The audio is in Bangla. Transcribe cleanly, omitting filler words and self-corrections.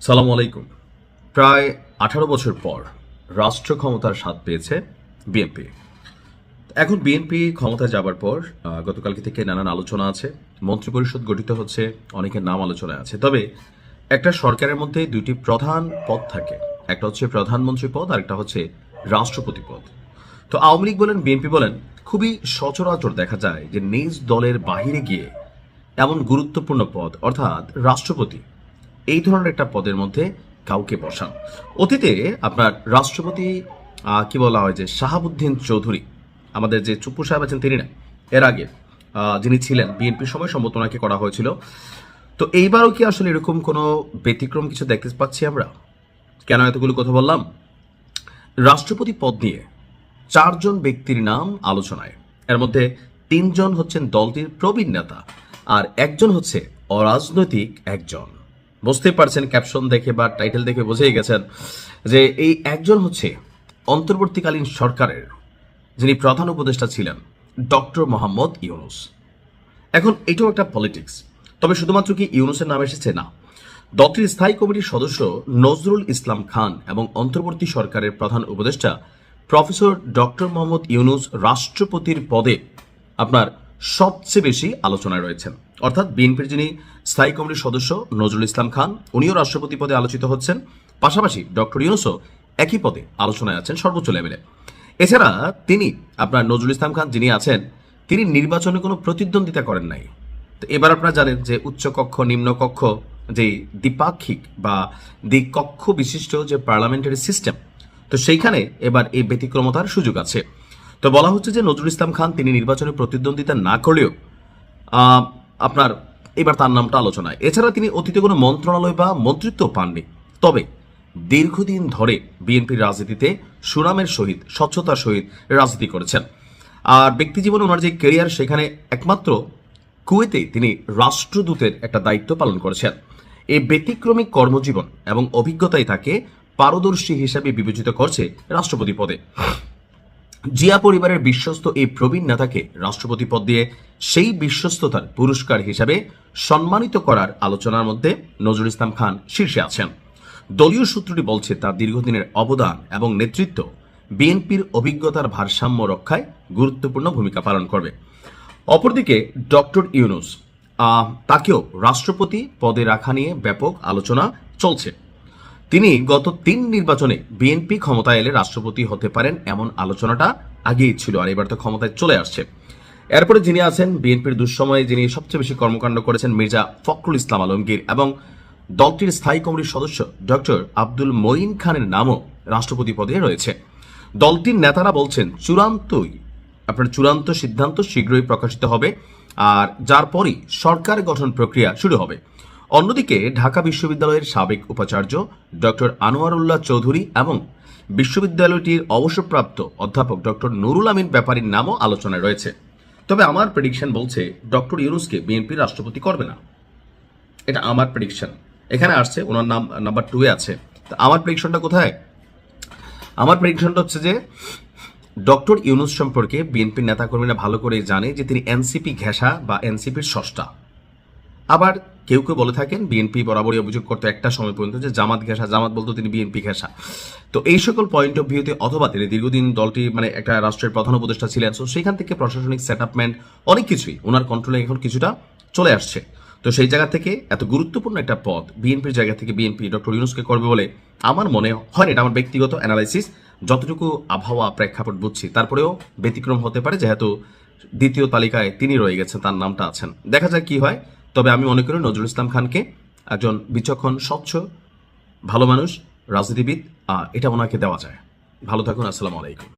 সালামু আলাইকুম। প্রায় 18 বছর পর রাষ্ট্র ক্ষমতার স্বাদ পেয়েছে বিএনপি। এখন বিএনপি ক্ষমতায় যাবার পর গতকালকে থেকে নানান আলোচনা আছে, মন্ত্রিপরিষদ গঠিত হচ্ছে, অনেকের নাম আলোচনায় আছে। তবে একটা সরকারের মধ্যে দুইটি প্রধান পদ থাকে, একটা হচ্ছে প্রধানমন্ত্রী পদ আর একটা হচ্ছে রাষ্ট্রপতি পদ। তো আওয়ামী লীগ বলেন বিএনপি বলেন খুবই সচরাচর দেখা যায় যে নিজ দলের বাহিরে গিয়ে এমন গুরুত্বপূর্ণ পদ অর্থাৎ রাষ্ট্রপতি এই ধরনের একটা পদের মধ্যে কাউকে বসান। অতীতে আপনার রাষ্ট্রপতি কি বলা হয় যে শাহাবুদ্দিন চৌধুরী, আমাদের যে চুপ্পু সাহেব আছেন তিনি না, এর আগে যিনি ছিলেন বিএনপির সময় সম্মত ওনাকে করা হয়েছিল। তো এইবারও কি আসলে এরকম কোনো ব্যতিক্রম কিছু দেখতে পাচ্ছি আমরা? কেন এতগুলো কথা বললাম? রাষ্ট্রপতি পদ নিয়ে 4 জন ব্যক্তির নাম আলোচনায়। এর মধ্যে 3 জন হচ্ছেন দলটির প্রবীণ নেতা আর একজন হচ্ছে অরাজনৈতিক একজন। বুঝতেই পারছেন, ক্যাপশন দেখে বা টাইটেল দেখে বুঝেই গেছেন যে এই একজন হচ্ছে অন্তর্বর্তীকালীন সরকারের যিনি প্রধান উপদেষ্টা ছিলেন ডক্টর মোহাম্মদ ইউনুস। এখন এটাও একটা পলিটিক্স। তবে শুধুমাত্র কি ইউনুসের নাম এসেছে? না, দলটির স্থায়ী কমিটির সদস্য নজরুল ইসলাম খান এবং অন্তর্বর্তী সরকারের প্রধান উপদেষ্টা প্রফেসর ডক্টর মোহাম্মদ ইউনুস রাষ্ট্রপতির পদে আপনার সবচেয়ে বেশি আলোচনায় রয়েছেন। অর্থাৎ বিএনপির যিনি স্থায়ী কমিটির সদস্য নজরুল ইসলাম খান, উনিও রাষ্ট্রপতি পদে আলোচিত হচ্ছেন, পাশাপাশি ডক্টর ইউনুসও একই পদে আলোচনায় আছেন সর্বোচ্চ লেভেলে। এছাড়া তিনি আপনার নজরুল ইসলাম খান যিনি আছেন, তিনি নির্বাচনে কোনো প্রতিদ্বন্দ্বিতা করেন নাই। তো এবার আপনারা জানেন যে উচ্চকক্ষ নিম্নকক্ষ যে দ্বিপাক্ষিক বা দ্বিকক্ষ বিশিষ্ট যে পার্লামেন্টারি সিস্টেম, তো সেইখানে এবার এই ব্যতিক্রমতার সুযোগ আছে। তো বলা হচ্ছে যে নজরুল ইসলাম খান তিনি নির্বাচনে প্রতিদ্বন্দ্বিতা না করলেও আপনার এবার তার নামটা আলোচনায়। এছাড়া তিনি অতীতে কোনো মন্ত্রণালয় বা মন্ত্রিত্ব পাননি, তবে দীর্ঘদিন ধরে বিএনপির রাজনীতিতে সুনামের সহিত স্বচ্ছতার সহিত রাজনীতি করেছেন। আর ব্যক্তি জীবনে ওনার যে কেরিয়ার, সেখানে একমাত্র কুয়েতে তিনি রাষ্ট্রদূতের একটা দায়িত্ব পালন করেছেন। এই ব্যতিক্রমিক কর্মজীবন এবং অভিজ্ঞতাই তাকে পারদর্শী হিসেবে বিবেচিত করছে রাষ্ট্রপতি পদে। জিয়া পরিবারের বিশ্বস্ত এই প্রবীণ নেতাকে রাষ্ট্রপতি পদ দিয়ে সেই বিশ্বস্ততার পুরস্কার হিসাবে সম্মানিত করার আলোচনার মধ্যে নজরুল ইসলাম খান শীর্ষে আছেন। দলীয় সূত্রটি বলছে তার দীর্ঘদিনের অবদান এবং নেতৃত্ব বিএনপির অভিজ্ঞতার ভারসাম্য রক্ষায় গুরুত্বপূর্ণ ভূমিকা পালন করবে। অপরদিকে ডক্টর ইউনুস, তাকেও রাষ্ট্রপতি পদে রাখা নিয়ে ব্যাপক আলোচনা চলছে। তিনি গত 3 নির্বাচনে বিএনপি ক্ষমতায় এলে রাষ্ট্রপতি হতে পারেন এমন আলোচনাটা আগেই ছিল, আর এবার তো ক্ষমতায় চলে আসছে। এরপরে যিনি আছেন বিএনপির দুঃসময়ে যিনি সবচেয়ে বেশি কর্মকাণ্ড করেছেন মির্জা ফখরুল ইসলাম আলমগীর এবং দলটির স্থায়ী কমিটির সদস্য ডক্টর আব্দুল মঈন খানের নামও রাষ্ট্রপতি পদে রয়েছে। দলটির নেতারা বলছেন চূড়ান্ত সিদ্ধান্ত শীঘ্রই প্রকাশিত হবে, আর যার পরই সরকার গঠন প্রক্রিয়া শুরু হবে। অন্যদিকে ঢাকা বিশ্ববিদ্যালয়ের সাবেক উপাচার্য ডক্টর আনোয়ারুল্লাহ চৌধুরী এবং বিশ্ববিদ্যালয়টির অবসরপ্রাপ্ত অধ্যাপক ডক্টর নুরুল আমিন ব্যাপারীর নামও আলোচনায় রয়েছে। তবে আমার প্রেডিকশন বলছে ডক্টর ইউনুসকে বিএনপি রাষ্ট্রপতি করবে না, এটা আমার প্রেডিকশন। এখানে আসছে ওনার নাম নাম্বার 2 এ আছে। তো আমার প্রেডিকশনটা কোথায়? আমার প্রেডিকশনটা হচ্ছে যে ডক্টর ইউনুস সম্পর্কে বিএনপির নেতাকর্মীরা ভালো করে জানে যে তিনি এনসিপি ঘেঁষা বা এনসিপির স্রষ্টা। আবার কেউ কেউ বলে থাকেন, বিএনপি বরাবরই অভিযোগ করতো একটা সময় পর্যন্ত যে জামাত ঘেঁষা, জামাত বলতো তিনি বিএনপি ঘেঁষা। তো এই সকল পয়েন্ট অফ ভিউতে অথবা তিনি দীর্ঘদিন দলটি একটা রাষ্ট্রের প্রধান উপদেষ্টা ছিলেন, সো সেখান থেকে প্রশাসনিক সেটআপমেন্ট অনেক কিছুই ওনার কন্ট্রোলে এখন কিছুটা চলে আসছে। তো সেই জায়গা থেকে এত গুরুত্বপূর্ণ একটা পদ বিএনপির জায়গা থেকে বিএনপি ডক্টর ইউনুসকে করবে বলে আমার মনে হয় না। এটা আমার ব্যক্তিগত অ্যানালাইসিস, যতটুকু আবহাওয়া প্রেক্ষাপট বুঝছি। তারপরেও ব্যতিক্রম হতে পারে, যেহেতু দ্বিতীয় তালিকায় তিনি রয়ে গেছেন, তার নামটা আছেন। দেখা যাক কি হয়। তবে আমি মনে করি নজরুল ইসলাম খানকে একজন বিচক্ষণ, স্বচ্ছ, ভালো মানুষ, রাজনীতিবিদ, এটা ওনাকে দেওয়া যায়। ভালো থাকুন। আসসালামু আলাইকুম।